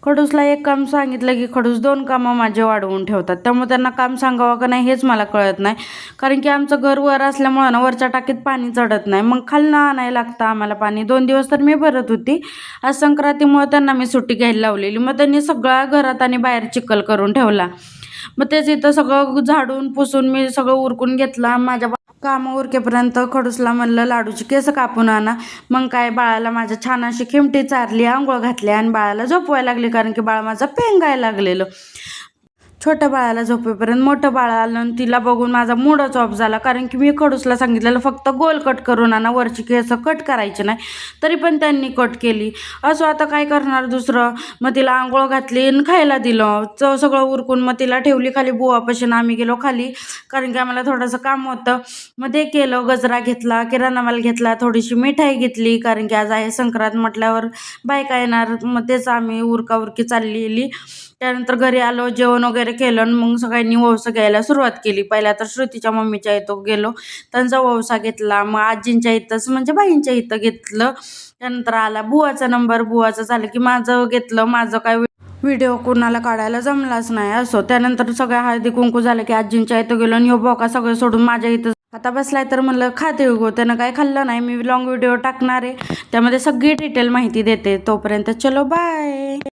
खडूसला एक काम सांगितलं की खडूस 2 कामं माझे वाढवून ठेवतात. त्यामुळे त्यांना काम सांगावं का नाही हेच मला कळत नाही. कारण की आमचं घर वर असल्यामुळं ना वरच्या टाकीत पाणी चढत नाही. मग खालनं आणायला लागतं आम्हाला पाणी. 2 दिवस तर मी भरत होती. आज संक्रांतीमुळे त्यांना मी सुट्टी घ्यायला लावलेली. मग त्यांनी सगळा घरात आणि बाहेर चिखल करून ठेवला. मग तेच इथं सगळं झाडून पुसून मी सगळं उरकून घेतला. माझ्या कामं उरकेपर्यंत खडूसला म्हणलं लाडूची केस कापून आणा. मग काय बाळाला माझ्या छान अशी खिमटी चारली, अंघोळ घातली आणि बाळाला झोपवायला लागली. कारण की बाळ माझं पेंगायला लागलेलं. छोट्या बाळाला झोपेपर्यंत मोठं बाळ आलं आणि तिला बघून माझा मूडच ऑफ झाला. कारण की मी खडूसला सांगितलेलं फक्त गोल कट करून आणा, वरची केस कट करायचे नाही. तरी पण त्यांनी कट केली. असं आता काय करणार दुसरं. मग तिला आंघोळ घातली आणि खायला दिलं. सगळं उरकून मग तिला ठेवली खाली बुवापाशी आणि आम्ही गेलो खाली. कारण की आम्हाला थोडंसं काम होतं. मग ते केलं, गजरा घेतला, किराणा माल घेतला, थोडीशी मिठाई घेतली. कारण की आज आहे संक्रांत म्हटल्यावर बायका येणार. मग तेच आम्ही उरकाउरकी चाललेली. त्यानंतर घरी आलो, जेवण वगैरे केलं आणि मग सगळ्यांनी वौसा घ्यायला सुरुवात केली. पहिला तर श्रुतीच्या मम्मीच्या इथं गेलो, त्यांचा वौसा घेतला. मग आजींच्या इथंच म्हणजे बाईंच्या इथं घेतलं. त्यानंतर आला बुवाचा नंबर. बुवाचं झालं की माझं घेतलं. माझं काय व्हिडिओ कोणाला काढायला जमलाच नाही. असो त्यानंतर सगळ्या हळदी कुंकू झालं की आजींच्या इथं गेलो आणि ह्यो बोका सगळं सोडून माझ्या इथं आता बसलाय. तर म्हणलं खाते गो. त्यानं काय खाल्लं नाही. मी लॉंग व्हिडिओ टाकणार आहे, त्यामध्ये सगळी डिटेल माहिती देते. तोपर्यंत चलो बाय.